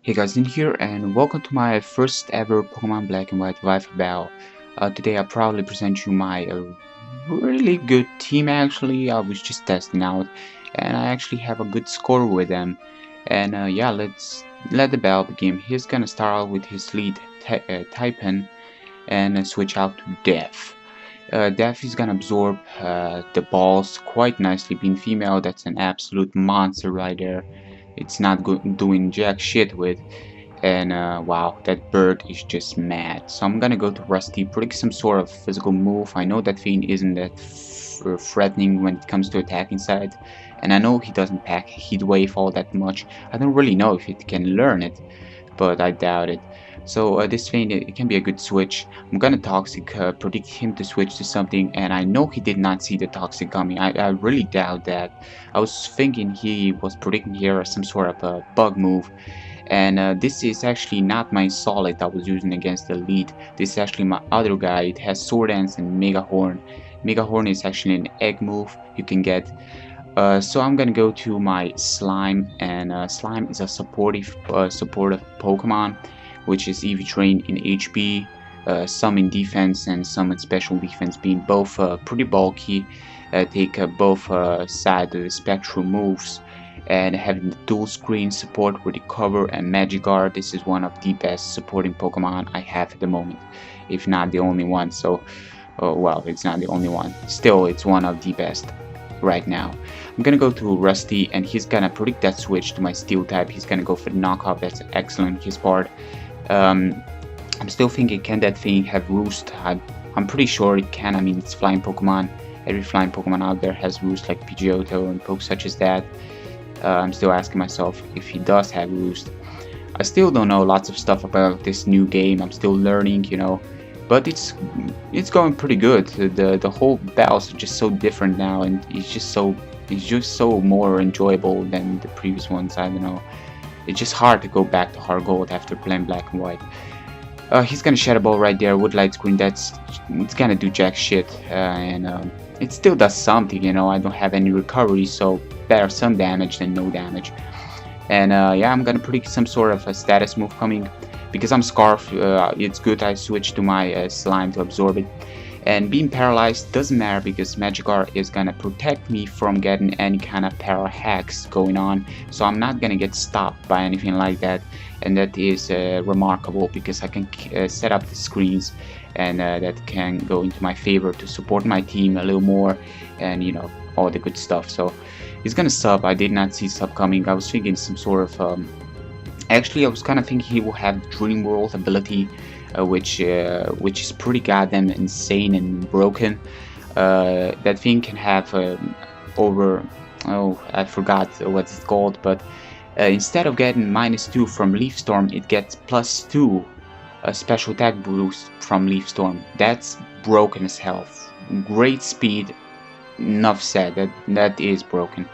Hey guys, in here and welcome to my first ever Pokemon Black and White Wi-Fi battle. Today I proudly present you my really good team actually. I was just testing out and I actually have a good score with them. And yeah, let's let the battle begin. He's gonna start out with his lead Typhon and switch out to Death. Death is gonna absorb the balls quite nicely. Being female, that's an absolute monster right there. It's not doing jack shit with. And wow, that bird is just mad. So I'm gonna go to Rusty, predict some sort of physical move. I know that Fiend isn't that threatening when it comes to attacking side, and I know he doesn't pack Heat Wave all that much. I don't really know if it can learn it, but I doubt it. So this Fiend, it can be a good switch. I'm gonna Toxic, predict him to switch to something, and I know he did not see the Toxic coming. I really doubt that. I was thinking he was predicting here some sort of a bug move, and this is actually not my solid I was using against the lead. This is actually my other guy. It has Sword Dance and Mega Horn. Mega Horn is actually an egg move you can get. So I'm gonna go to my Slime, and Slime is a supportive Pokemon, which is EV trained in HP, some in defense and some in special defense, being both pretty bulky, take both sides of the spectrum moves, and having the dual screen support with the cover and Magikarp. This is one of the best supporting Pokemon I have at the moment, if not the only one. So well, it's not the only one, still it's one of the best right now. I'm gonna go to Rusty, and he's gonna predict that switch to my Steel type. He's gonna go for the knockoff. That's excellent his part. I'm still thinking, can that thing have Roost? I'm pretty sure it can. I mean, it's flying Pokemon. Every flying Pokemon out there has Roost, like Pidgeotto and Poke such as that. I'm still asking myself if he does have Roost. I still don't know lots of stuff about this new game. I'm still learning, you know, but it's going pretty good. The whole battles are just so different now, and it's just so more enjoyable than the previous ones. I don't know. It's just hard to go back to hard gold after playing black and white. He's gonna Shadow Ball right there, Wood Light Screen. It's gonna do jack shit, and it still does something, you know. I don't have any recovery, so better some damage than no damage. And yeah, I'm gonna predict some sort of a status move coming. Because I'm Scarf, it's good I switch to my Slime to absorb it. And being paralyzed doesn't matter because Magikarp is gonna protect me from getting any kind of para hacks going on, so I'm not gonna get stopped by anything like that. And that is remarkable because I can set up the screens, and that can go into my favor to support my team a little more, and you know, all the good stuff. So he's gonna sub. I did not see sub coming. I was thinking some sort of actually, I was kind of thinking he will have Dream World ability, which is pretty goddamn insane and broken. That thing can have over, oh, I forgot what it's called, but instead of getting -2 from Leaf Storm, it gets +2 special attack boost from Leaf Storm. That's broken as hell. Great speed. Enough said. That is broken.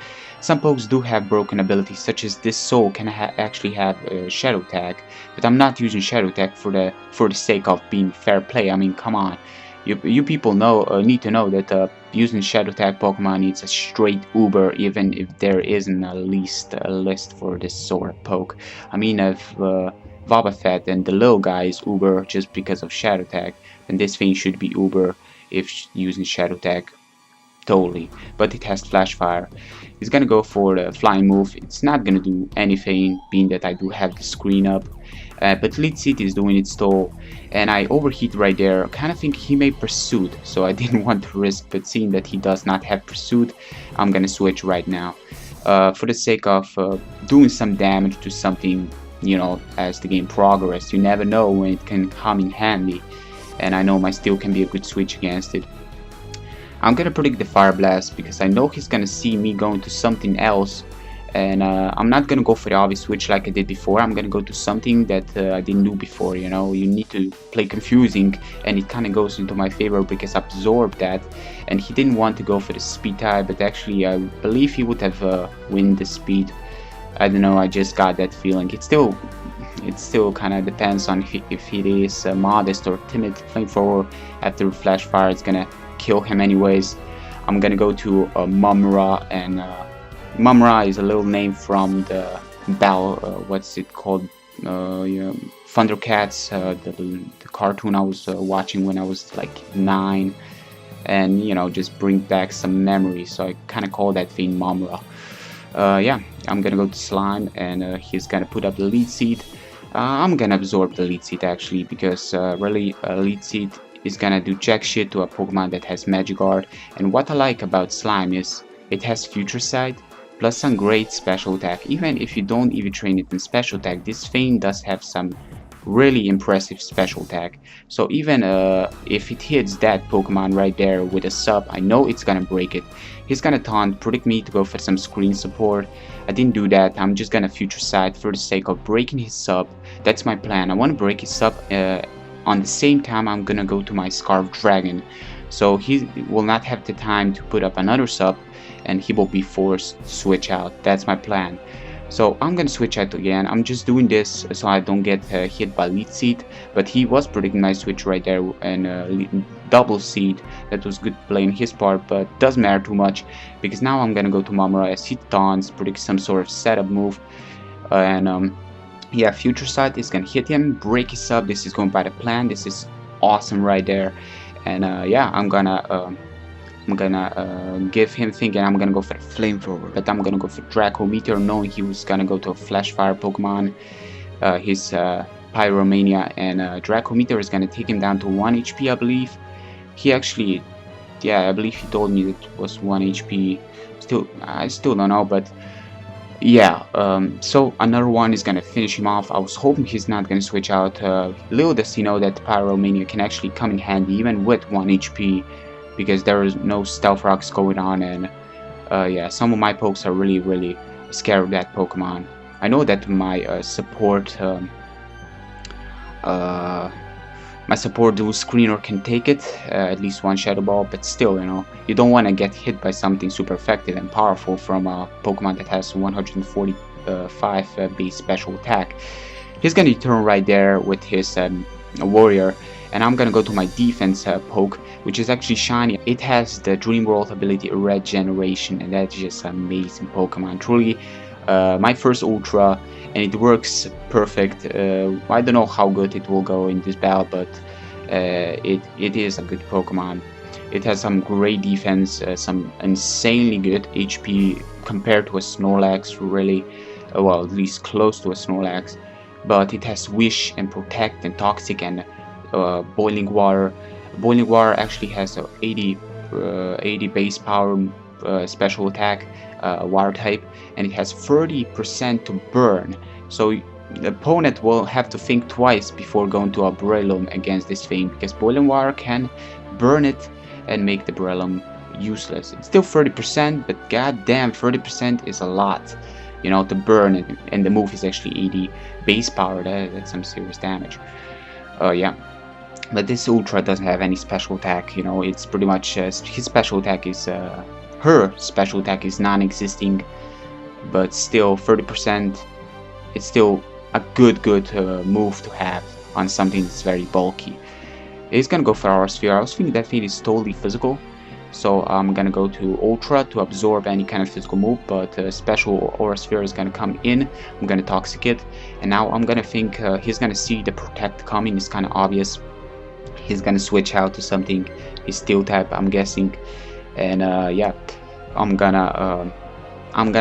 Some pokes do have broken abilities, such as this Soul can actually have Shadow Tag, but I'm not using Shadow Tag for the sake of being fair play. I mean, come on, you people need to know that using Shadow Tag Pokemon needs a straight Uber, even if there isn't a list for this sort of poke. I mean, if Wobbuffet and the little guy is Uber just because of Shadow Tag, then this thing should be Uber if using Shadow Tag. Totally, but it has Flash Fire. He's gonna go for the flying move. It's not gonna do anything, being that I do have the screen up. But Lead City is doing its toll, and I overheat right there. Kind of think he may Pursuit, so I didn't want to risk. But seeing that he does not have Pursuit, I'm gonna switch right now, for the sake of doing some damage to something. You know, as the game progresses, you never know when it can come in handy, and I know my Steel can be a good switch against it. I'm gonna predict the Fire Blast because I know he's gonna see me going to something else, and I'm not gonna go for the obvious switch like I did before. I'm gonna go to something that I didn't do before. You know, you need to play confusing, and it kind of goes into my favor because I absorbed that, and he didn't want to go for the speed type, but actually I believe he would have win the speed. I don't know, I just got that feeling. It still kind of depends on if it is modest or timid. Flamethrower after Flash Fire is gonna kill him anyways. I'm gonna go to Mumra, and Mumra is a little name from the battle, what's it called, yeah, Thundercats, the cartoon I was watching when I was like 9, and just bring back some memories. So I kind of call that thing Mamra. Yeah, I'm gonna go to Slime, and he's gonna put up the lead seed. I'm gonna absorb the lead seed actually, because really lead seed is gonna do jack shit to a Pokemon that has Magikarp. And what I like about Slime is it has Future Sight plus some great special attack. Even if you don't even train it in special attack, this thing does have some really impressive special attack. So even if it hits that Pokemon right there with a sub, I know it's gonna break it. He's gonna taunt, predict me to go for some screen support. I didn't do that. I'm just gonna Future Sight for the sake of breaking his sub. That's my plan. I want to break his sub. On the same time, I'm gonna go to my Scarf Dragon, so he will not have the time to put up another sub, and he will be forced to switch out. That's my plan. So I'm gonna switch out again. I'm just doing this so I don't get hit by lead seed, but he was predicting my switch right there, and double seed. That was good play on his part, but doesn't matter too much, because now I'm gonna go to Mamura as he taunts, predict some sort of setup move, and yeah, Future Sight is gonna hit him, break his sub. This is going by the plan. This is awesome right there, and yeah, I'm gonna give him thinking I'm gonna go for the Flamethrower, but I'm gonna go for Draco Meteor, knowing he was gonna go to a Flash Fire Pokemon, his Pyromania, and Draco Meteor is gonna take him down to 1 HP, I believe. He actually, yeah, I believe he told me it was 1 HP. I still don't know, but yeah. So another one is gonna finish him off. I was hoping he's not gonna switch out. Little does he know that Pyromania can actually come in handy even with 1 HP, because there is no Stealth Rocks going on, and yeah, some of my pokes are really scared of that Pokemon. I know that my support dual screener can take it, at least one Shadow Ball, but still, you don't want to get hit by something super effective and powerful from a Pokemon that has 145 base special attack. He's gonna turn right there with his Warrior, and I'm gonna go to my defense poke, which is actually shiny. It has the Dream World ability Regeneration, and that's just an amazing Pokemon. Truly, my first Ultra, and it works perfect. I don't know how good it will go in this battle, but it is a good Pokemon. It has some great defense, some insanely good HP compared to a Snorlax, really, well, at least close to a Snorlax. But it has Wish and Protect and Toxic and Boiling Water. Boiling Water actually has a 80 base power special attack, water type, and it has 30% to burn. So the opponent will have to think twice before going to a Breloom against this thing, because Boiling Water can burn it and make the Breloom useless. It's still 30%, but goddamn, 30% is a lot, to burn it, and the move is actually 80 base power. That's some serious damage. Yeah. But this Ultra doesn't have any special attack, it's pretty much his special attack is her special attack is non-existing, but still 30%, it's still a good move to have on something that's very bulky. He's gonna go for Aura Sphere. I was thinking that thing is totally physical, so I'm gonna go to Ultra to absorb any kind of physical move, but special Aura Sphere is gonna come in. I'm gonna Toxic it, and now I'm gonna think he's gonna see the Protect coming. It's kind of obvious. He's gonna switch out to something, his Steel type, I'm guessing, and yeah, I'm gonna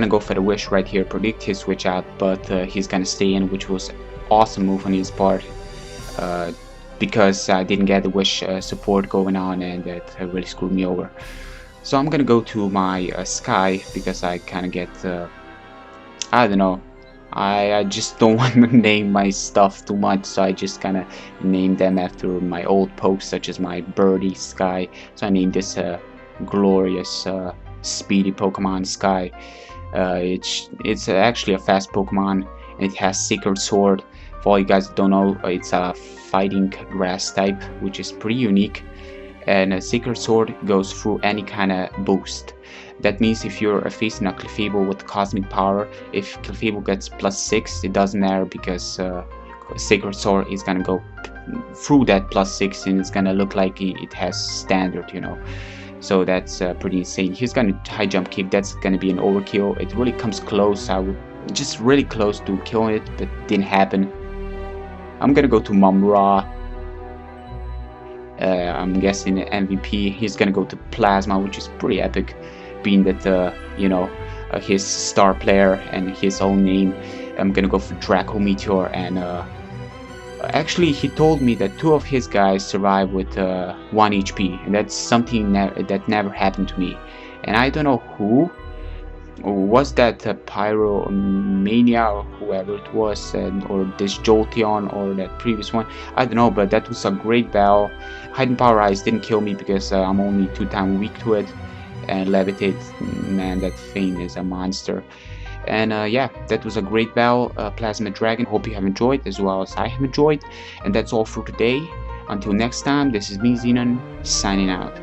go for the Wish right here, predict his switch out, but he's gonna stay in, which was awesome move on his part, because I didn't get the Wish support going on, and that really screwed me over. So I'm gonna go to my Sky, because I kind of get, I don't know, I just don't want to name my stuff too much, so I just kind of name them after my old pokes, such as my Birdie Sky. So I named this glorious speedy Pokemon Sky. It's actually a fast Pokemon, and it has Sacred Sword. For all you guys that don't know, it's a fighting grass type, which is pretty unique, and Sacred Sword goes through any kind of boost. That means if you're facing a Clefable with Cosmic Power, if Clefable gets +6, it doesn't matter, because Sacred Sword is gonna go through that +6, and it's gonna look like it has standard, So that's pretty insane. He's gonna High Jump Kick. That's gonna be an overkill. It really comes close. I was just really close to killing it, but didn't happen. I'm gonna go to Mumra. I'm guessing MVP. He's gonna go to Plasma, which is pretty epic, being that you know, his star player and his own name. I'm gonna go for Draco Meteor, and actually he told me that 2 of his guys survive with 1 HP, and that's something that never happened to me. And I don't know who. Was that Pyromania or whoever it was, or this Jolteon or that previous one? I don't know, but that was a great battle. Hidden Power Eyes didn't kill me because I'm only 2 times weak to it, and Levitate, man, that thing is a monster. And yeah, that was a great battle, Plasma Dragon. Hope you have enjoyed as well as I have enjoyed. And that's all for today. Until next time, this is me, Xenon, signing out.